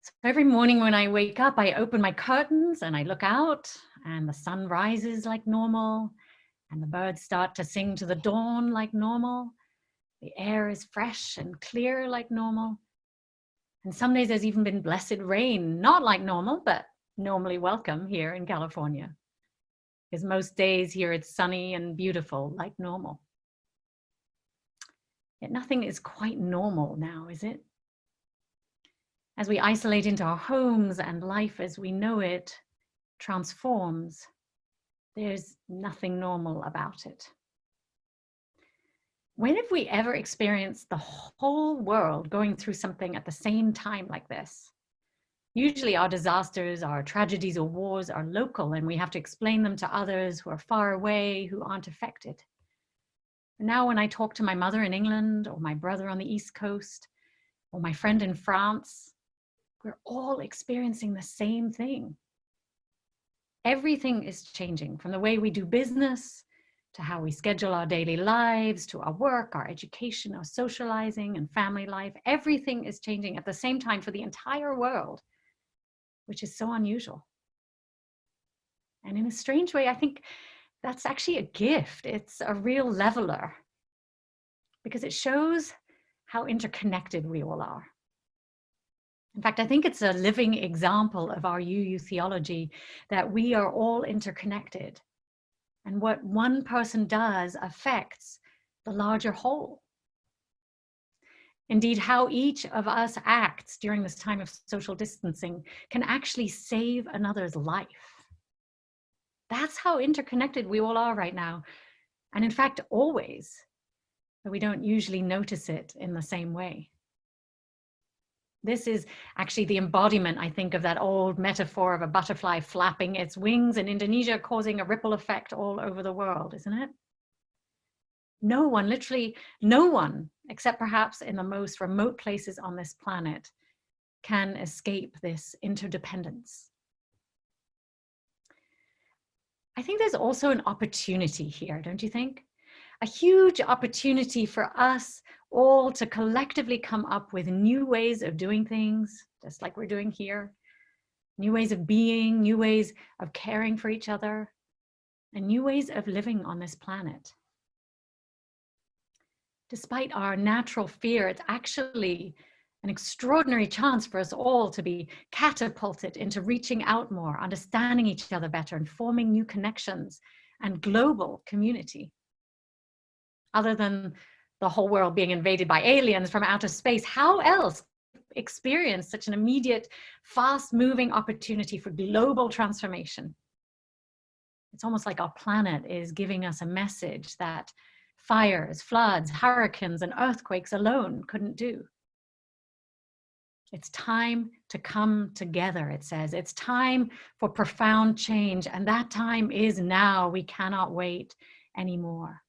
So every morning when I wake up, I open my curtains and I look out, and the sun rises like normal, and the birds start to sing to the dawn like normal. The air is fresh and clear like normal. And some days there's even been blessed rain, not like normal, but normally welcome here in California. Because most days here it's sunny and beautiful like normal. Yet nothing is quite normal now, is it? As we isolate into our homes and life as we know it transforms, there's nothing normal about it. When have we ever experienced the whole world going through something at the same time like this? Usually our disasters, our tragedies or wars are local, and we have to explain them to others who are far away, who aren't affected. And now when I talk to my mother in England, or my brother on the East Coast, or my friend in France, we're all experiencing the same thing. Everything is changing, from the way we do business, to how we schedule our daily lives, to our work, our education, our socializing and family life. Everything is changing at the same time for the entire world, which is so unusual. And in a strange way, I think that's actually a gift. It's a real leveler, because it shows how interconnected we all are. In fact, I think it's a living example of our UU theology that we are all interconnected. And what one person does affects the larger whole. Indeed, how each of us acts during this time of social distancing can actually save another's life. That's how interconnected we all are right now. And in fact, always, but we don't usually notice it in the same way. This is actually the embodiment, I think, of that old metaphor of a butterfly flapping its wings in Indonesia, causing a ripple effect all over the world, isn't it? No one, literally no one, except perhaps in the most remote places on this planet, can escape this interdependence. I think there's also an opportunity here, don't you think? A huge opportunity for us all to collectively come up with new ways of doing things, just like we're doing here, new ways of being, new ways of caring for each other, and new ways of living on this planet. Despite our natural fear, it's actually an extraordinary chance for us all to be catapulted into reaching out more, understanding each other better, and forming new connections and global community. Other than the whole world being invaded by aliens from outer space, how else experience such an immediate, fast-moving opportunity for global transformation? It's almost like our planet is giving us a message that fires, floods, hurricanes, and earthquakes alone couldn't do. It's time to come together, it says. It's time for profound change, and that time is now. We cannot wait anymore.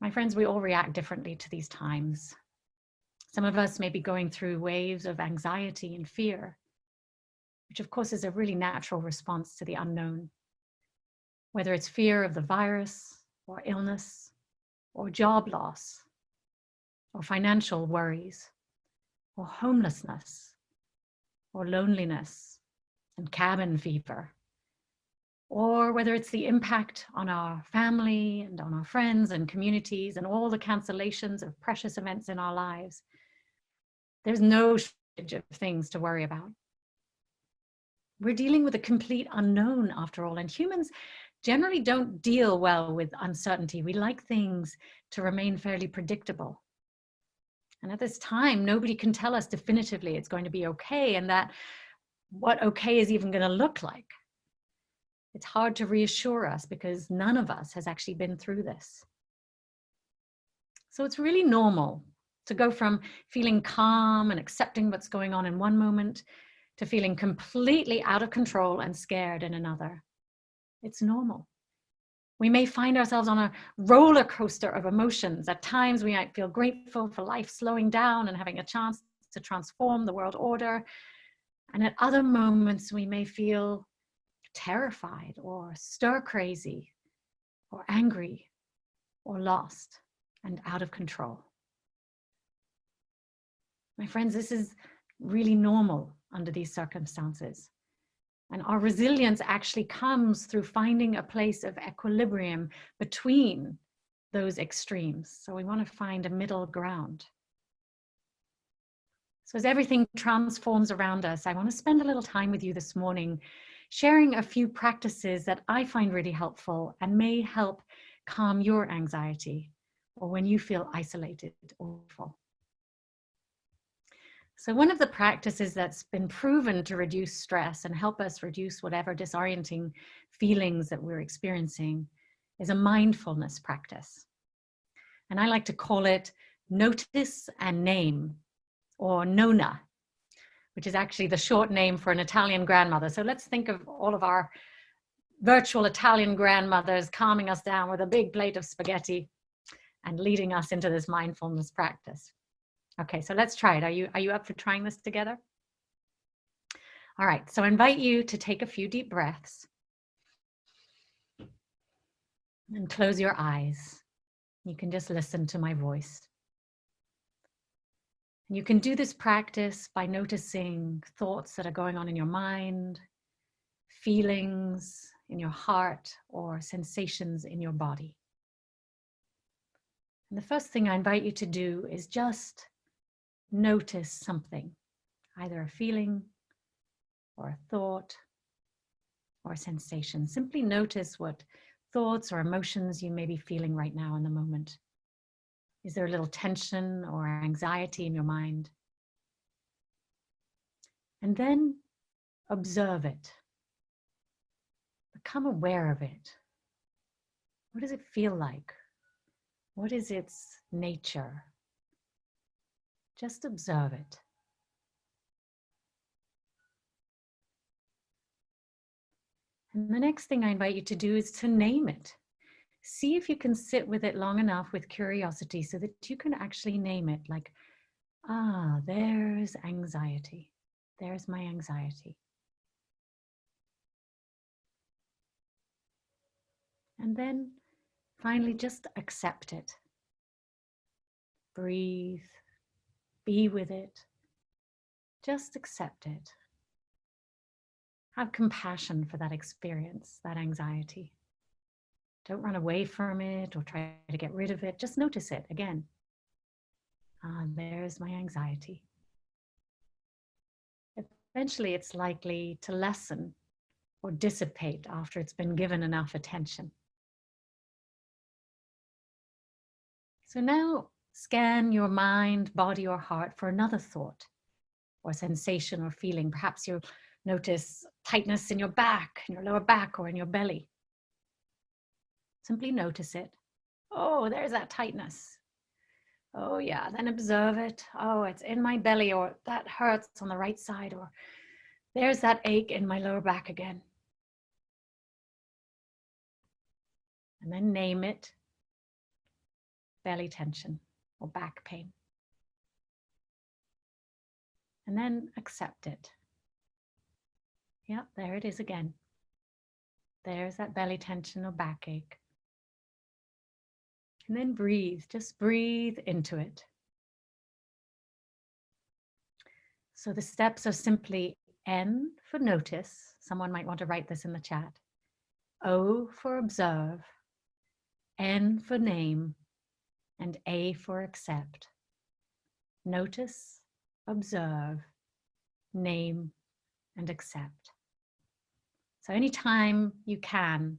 My friends, we all react differently to these times. Some of us may be going through waves of anxiety and fear, which of course is a really natural response to the unknown. Whether it's fear of the virus or illness or job loss or financial worries or homelessness or loneliness and cabin fever, or whether it's the impact on our family and on our friends and communities and all the cancellations of precious events in our lives. There's no shortage of things to worry about. We're dealing with a complete unknown after all, and humans generally don't deal well with uncertainty. We like things to remain fairly predictable. And at this time, nobody can tell us definitively it's going to be okay, and that what okay is even going to look like. It's hard to reassure us because none of us has actually been through this. So it's really normal to go from feeling calm and accepting what's going on in one moment to feeling completely out of control and scared in another. It's normal. We may find ourselves on a roller coaster of emotions. At times we might feel grateful for life slowing down and having a chance to transform the world order. And at other moments we may feel terrified or stir crazy or angry or lost and out of control. My friends, this is really normal under these circumstances. And our resilience actually comes through finding a place of equilibrium between those extremes. So we want to find a middle ground. So as everything transforms around us, I want to spend a little time with you this morning, sharing a few practices that I find really helpful and may help calm your anxiety or when you feel isolated or full. So one of the practices that's been proven to reduce stress and help us reduce whatever disorienting feelings that we're experiencing is a mindfulness practice. And I like to call it notice and name, or Nona, which is actually the short name for an Italian grandmother. So let's think of all of our virtual Italian grandmothers calming us down with a big plate of spaghetti and leading us into this mindfulness practice. Okay, so let's try it. Are you up for trying this together? All right, so I invite you to take a few deep breaths and close your eyes. You can just listen to my voice. And you can do this practice by noticing thoughts that are going on in your mind, feelings in your heart, or sensations in your body. And the first thing I invite you to do is just notice something, either a feeling or a thought or a sensation. Simply notice what thoughts or emotions you may be feeling right now in the moment. Is there a little tension or anxiety in your mind? And then observe it. Become aware of it. What does it feel like? What is its nature? Just observe it. And the next thing I invite you to do is to name it. See if you can sit with it long enough with curiosity so that you can actually name it, like, there's anxiety. There's my anxiety. And then finally, just accept it. Breathe, be with it. Just accept it. Have compassion for that experience, that anxiety. Don't run away from it or try to get rid of it. Just notice it again. There's my anxiety. Eventually, it's likely to lessen or dissipate after it's been given enough attention. So now scan your mind, body, or heart for another thought or sensation or feeling. Perhaps you'll notice tightness in your back, in your lower back, or in your belly. Simply notice it. Oh, there's that tightness. Oh yeah, then observe it. Oh, it's in my belly, or that hurts on the right side, or there's that ache in my lower back again. And then name it. Belly tension or back pain. And then accept it. Yeah, there it is again. There's that belly tension or backache. And then breathe, just breathe into it. So the steps are simply N for notice. Someone might want to write this in the chat. O for observe, N for name, and A for accept. Notice, observe, name, and accept. So anytime you can,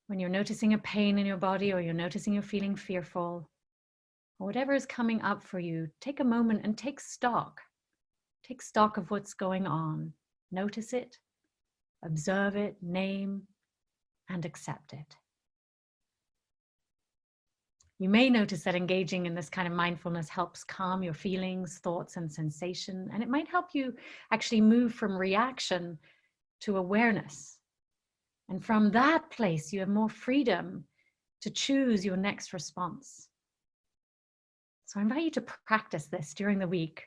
when you're noticing a pain in your body or you're noticing you're feeling fearful, or whatever is coming up for you, take a moment and take stock. Take stock of what's going on. Notice it, observe it, name, and accept it. You may notice that engaging in this kind of mindfulness helps calm your feelings, thoughts, and sensation, and it might help you actually move from reaction to awareness. And from that place, you have more freedom to choose your next response. So I invite you to practice this during the week.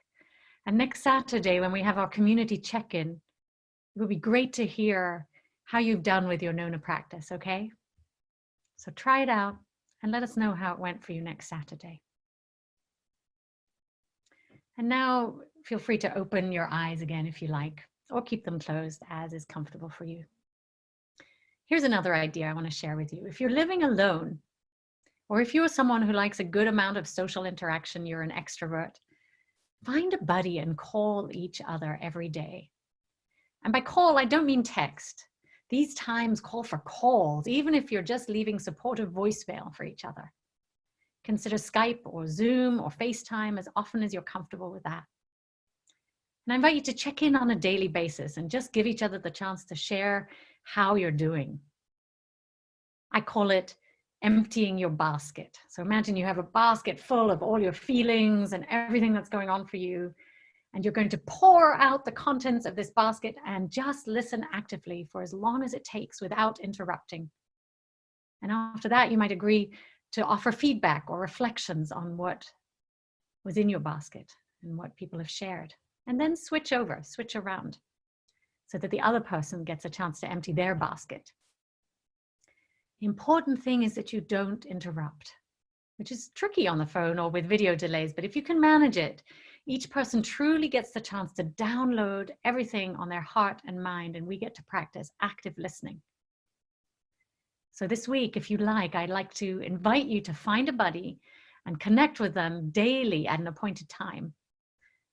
And next Saturday, when we have our community check-in, it would be great to hear how you've done with your Nona practice, okay? So try it out and let us know how it went for you next Saturday. And now feel free to open your eyes again if you like, or keep them closed as is comfortable for you. Here's another idea I want to share with you. If you're living alone, or if you're someone who likes a good amount of social interaction, you're an extrovert, find a buddy and call each other every day. And by call, I don't mean text. These times call for calls, even if you're just leaving supportive voicemail for each other. Consider Skype or Zoom or FaceTime as often as you're comfortable with that. And I invite you to check in on a daily basis and just give each other the chance to share how you're doing. I call it emptying your basket. So imagine you have a basket full of all your feelings and everything that's going on for you. And you're going to pour out the contents of this basket and just listen actively for as long as it takes without interrupting. And after that, you might agree to offer feedback or reflections on what was in your basket and what people have shared. And then switch around so that the other person gets a chance to empty their basket. The important thing is that you don't interrupt, which is tricky on the phone or with video delays, but if you can manage it, each person truly gets the chance to download everything on their heart and mind, and we get to practice active listening. So this week, if you like, I'd like to invite you to find a buddy and connect with them daily at an appointed time.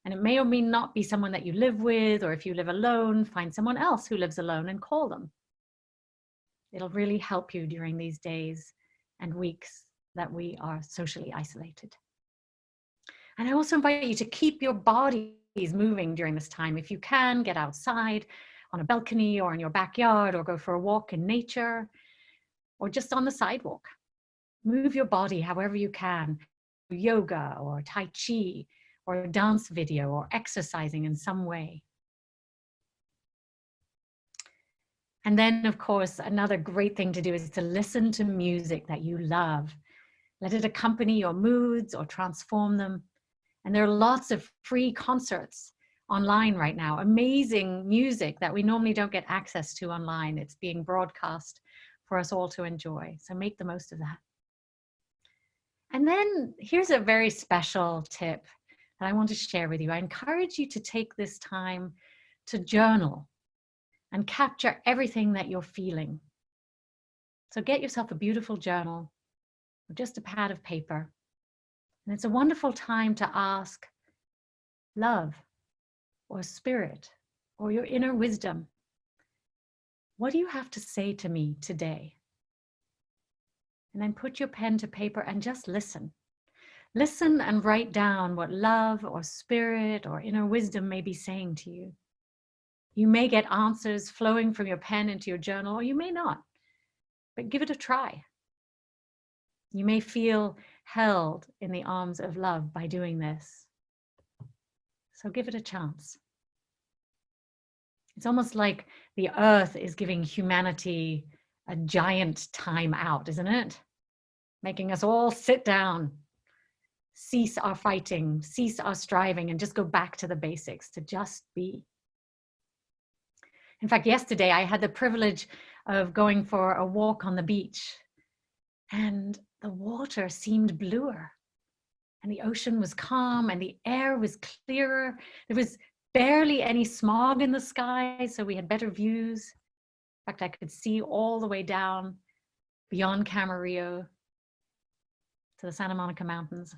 And it may or may not be someone that you live with, or if you live alone, find someone else who lives alone and call them. It'll really help you during these days and weeks that we are socially isolated. And I also invite you to keep your bodies moving during this time. If you can, get outside on a balcony or in your backyard, or go for a walk in nature, or just on the sidewalk. Move your body however you can, yoga or Tai Chi, or a dance video, or exercising in some way. And then, of course, another great thing to do is to listen to music that you love. Let it accompany your moods or transform them. And there are lots of free concerts online right now, amazing music that we normally don't get access to online. It's being broadcast for us all to enjoy. So make the most of that. And then here's a very special tip that I want to share with you. I encourage you to take this time to journal and capture everything that you're feeling. So get yourself a beautiful journal or just a pad of paper. And it's a wonderful time to ask love or spirit or your inner wisdom, what do you have to say to me today? And then put your pen to paper and just listen. Listen and write down what love or spirit or inner wisdom may be saying to you. You may get answers flowing from your pen into your journal, or you may not, but give it a try. You may feel held in the arms of love by doing this. So give it a chance. It's almost like the earth is giving humanity a giant time out, isn't it? Making us all sit down, cease our fighting, cease our striving, and just go back to the basics, to just be. In fact, yesterday I had the privilege of going for a walk on the beach, and the water seemed bluer, and the ocean was calm, and the air was clearer. There was barely any smog in the sky, so we had better views. In fact, I could see all the way down beyond Camarillo to the Santa Monica Mountains.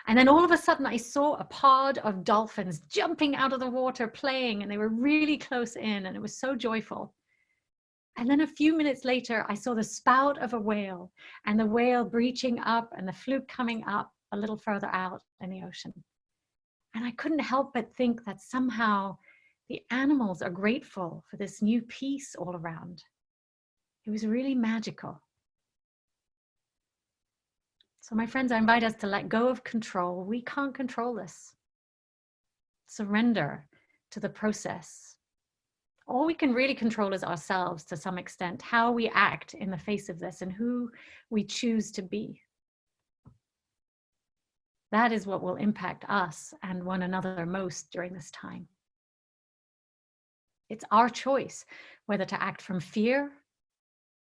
And then all of a sudden I saw a pod of dolphins jumping out of the water, playing, and they were really close in, and it was so joyful. And then a few minutes later, I saw the spout of a whale, and the whale breaching up and the fluke coming up a little further out in the ocean. And I couldn't help but think that somehow the animals are grateful for this new peace all around. It was really magical. So my friends, I invite us to let go of control. We can't control this. Surrender to the process. All we can really control is ourselves to some extent, how we act in the face of this and who we choose to be. That is what will impact us and one another most during this time. It's our choice whether to act from fear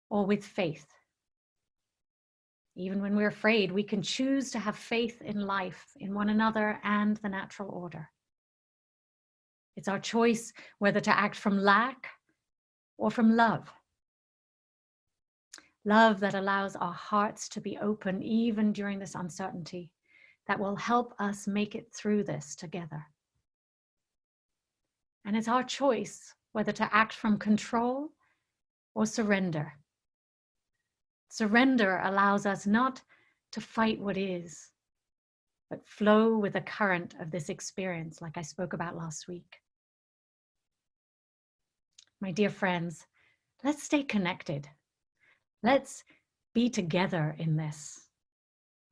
or with faith. Even when we're afraid, we can choose to have faith in life, in one another, and the natural order. It's our choice whether to act from lack or from love. Love that allows our hearts to be open even during this uncertainty, that will help us make it through this together. And it's our choice whether to act from control or surrender. Surrender allows us not to fight what is, but flow with the current of this experience, like I spoke about last week. My dear friends, let's stay connected. Let's be together in this.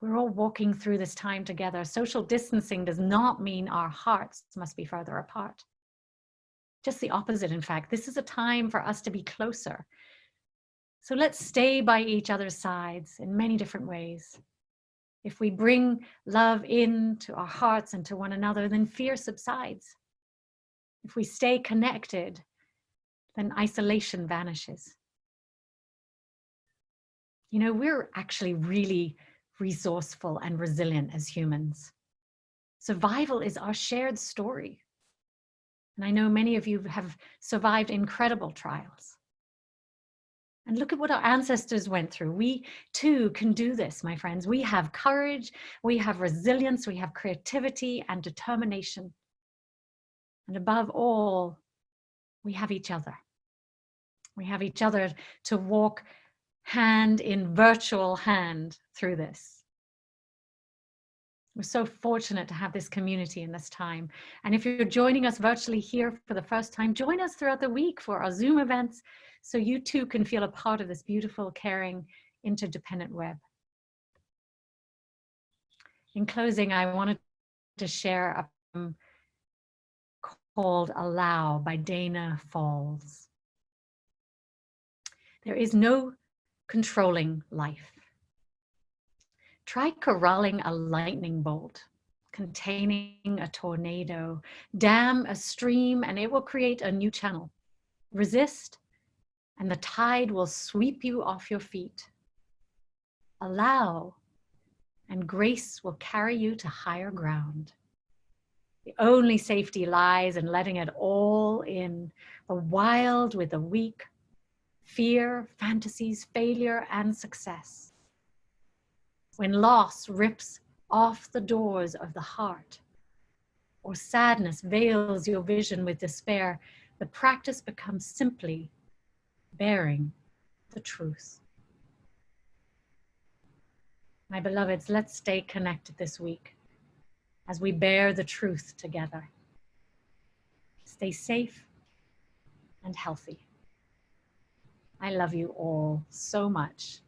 We're all walking through this time together. Social distancing does not mean our hearts must be further apart. Just the opposite, in fact. This is a time for us to be closer. So let's stay by each other's sides in many different ways. If we bring love into our hearts and to one another, then fear subsides. If we stay connected, then isolation vanishes. You know, we're actually really resourceful and resilient as humans. Survival is our shared story. And I know many of you have survived incredible trials. And look at what our ancestors went through. We too can do this, my friends. We have courage, we have resilience, we have creativity and determination. And above all, we have each other. We have each other to walk hand in virtual hand through this. We're so fortunate to have this community in this time. And if you're joining us virtually here for the first time, join us throughout the week for our Zoom events so you too can feel a part of this beautiful, caring, interdependent web. In closing, I wanted to share a poem called Allow by Dana Falls. There is no controlling life. Try corralling a lightning bolt, containing a tornado, dam a stream, and it will create a new channel. Resist, and the tide will sweep you off your feet. Allow, and grace will carry you to higher ground. The only safety lies in letting it all in, the wild with the weak, fear, fantasies, failure, and success. When loss rips off the doors of the heart, or sadness veils your vision with despair, the practice becomes simply bearing the truth. My beloveds, let's stay connected this week as we bear the truth together. Stay safe and healthy. I love you all so much.